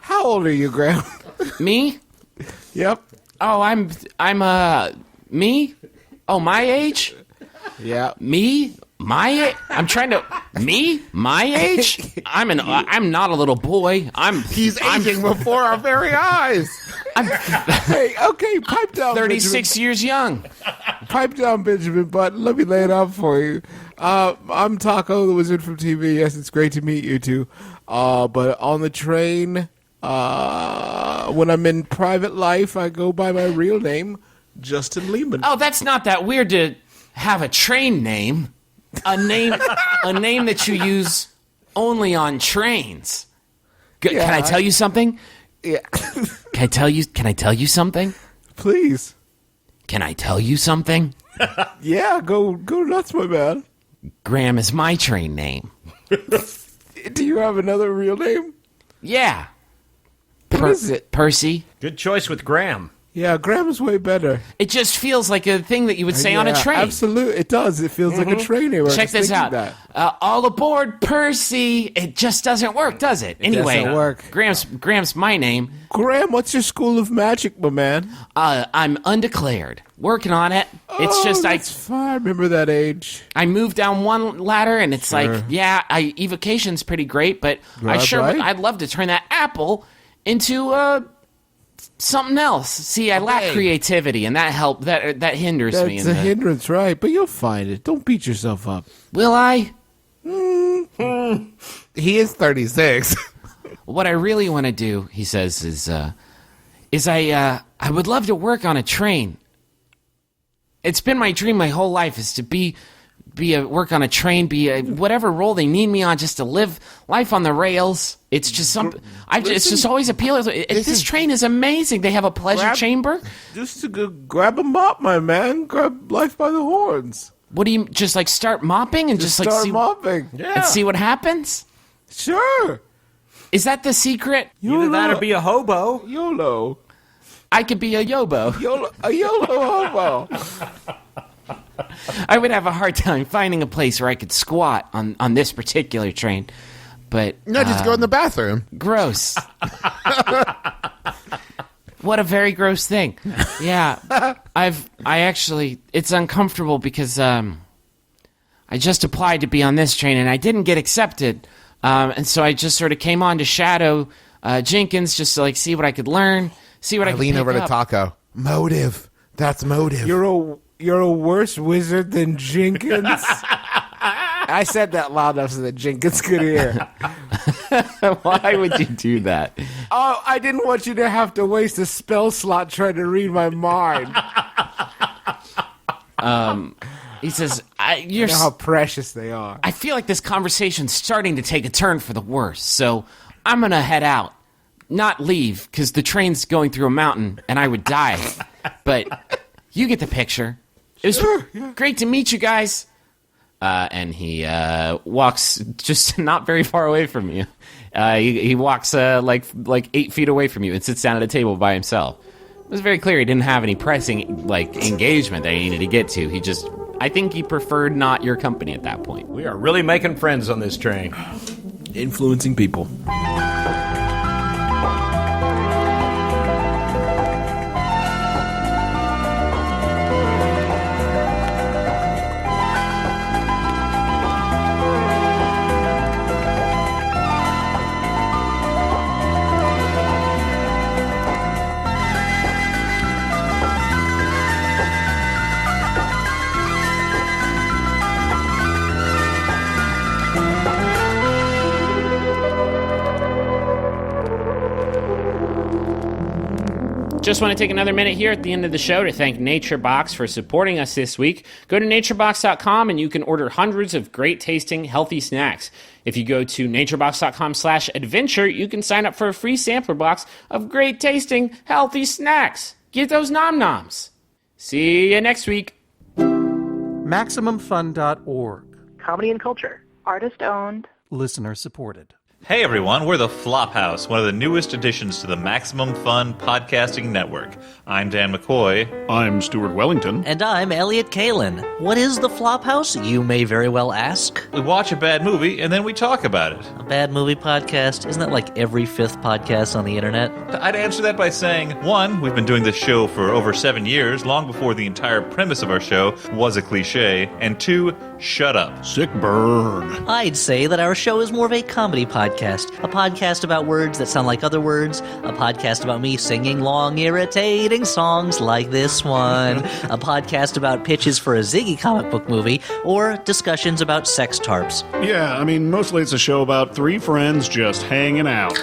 How old are you, Graham? Me? Yep. Oh, I'm me? Oh, my age? Yeah. Me? I'm trying to me? My age? I'm not a little boy. He's aging before our very eyes. Hey, okay, pipe down, 36 years young. Pipe down, Benjamin Button. Let me lay it out for you. I'm Taco, the wizard from TV. Yes, it's great to meet you too. But on the train, When I'm in private life, I go by my real name, Justin Lehman. Oh, that's not that weird to have a train name. A name that you use only on trains. Can I tell you something? Yeah. Can I tell you something? Please. Can I tell you something? Yeah, go nuts, my man. Graham is my train name. Do you have another real name? Yeah. What is it? Percy. Good choice with Graham. Yeah, Graham is way better. It just feels like a thing that you would say on a train. Absolutely, it does. It feels like a train name. Check this out. All aboard, Percy. It just doesn't work, does it? Anyway, doesn't work. Graham's my name. Graham, what's your school of magic, my man? I'm undeclared. Working on it. It's just that's fine. I remember that age. I moved down one ladder, and it's like, evocation's pretty great, but I'd love to turn that apple into something else. See, I lack creativity, and that hinders me. That's a hindrance, right? But you'll find it. Don't beat yourself up. Will I? He is 36. What I really want to do, he says, is I would love to work on a train. It's been my dream my whole life is to work on a train, whatever role they need me on, just to live life on the rails. It's just something. It's just always appealing. This train is amazing. They have a pleasure chamber. Just to go grab a mop, my man. Grab life by the horns. What do you just like? Start mopping and just start like see, mopping. and see what happens. Sure. Is that the secret? Either that or be a hobo. YOLO. I could be a yobo. A YOLO hobo. I would have a hard time finding a place where I could squat on this particular train. But No, just go in the bathroom. gross. What a very gross thing. Yeah. It's uncomfortable because I just applied to be on this train and I didn't get accepted. And so I just sort of came on to shadow Jenkins just to like see what I could learn, see what I could Lean pick over to up. Taco. Motive. That's motive. You're a worse wizard than Jenkins. I said that loud enough so that Jenkins could hear. Why would you do that? Oh, I didn't want you to have to waste a spell slot trying to read my mind. He says, You know how precious they are. I feel like this conversation's starting to take a turn for the worse, so I'm going to head out. Not leave, because the train's going through a mountain, and I would die. But you get the picture. It was great to meet you guys. And he walks just not very far away from you. He walks like 8 feet away from you and sits down at a table by himself. It was very clear he didn't have any pressing engagement that he needed to get to. I think he preferred not your company at that point. We are really making friends on this train. Influencing people. Just want to take another minute here at the end of the show to thank NatureBox for supporting us this week. Go to naturebox.com and you can order hundreds of great tasting, healthy snacks. If you go to naturebox.com/adventure, you can sign up for a free sampler box of great tasting, healthy snacks. Get those nom-noms. See you next week. MaximumFun.org. Comedy and culture. Artist owned. Listener supported. Hey everyone, we're the Flophouse, one of the newest additions to the Maximum Fun podcasting network. I'm Dan McCoy. I'm Stuart Wellington. And I'm Elliot Kalin. What is the Flophouse, you may very well ask? We watch a bad movie and then we talk about it. A bad movie podcast? Isn't that like every fifth podcast on the internet? I'd answer that by saying, 1, we've been doing this show for over 7 years, long before the entire premise of our show was a cliche, and 2, shut up. Sick burn. I'd say that our show is more of a comedy podcast. A podcast about words that sound like other words. A podcast about me singing long, irritating songs like this one. A podcast about pitches for a Ziggy comic book movie. Or discussions about sex tarps. Yeah, I mean, mostly it's a show about 3 friends just hanging out.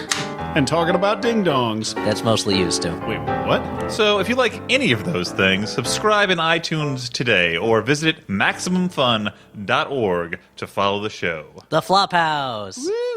and talking about ding-dongs. That's mostly used to. Wait, what? So if you like any of those things, subscribe in iTunes today or visit MaximumFun.org to follow the show. The Flophouse. Woo!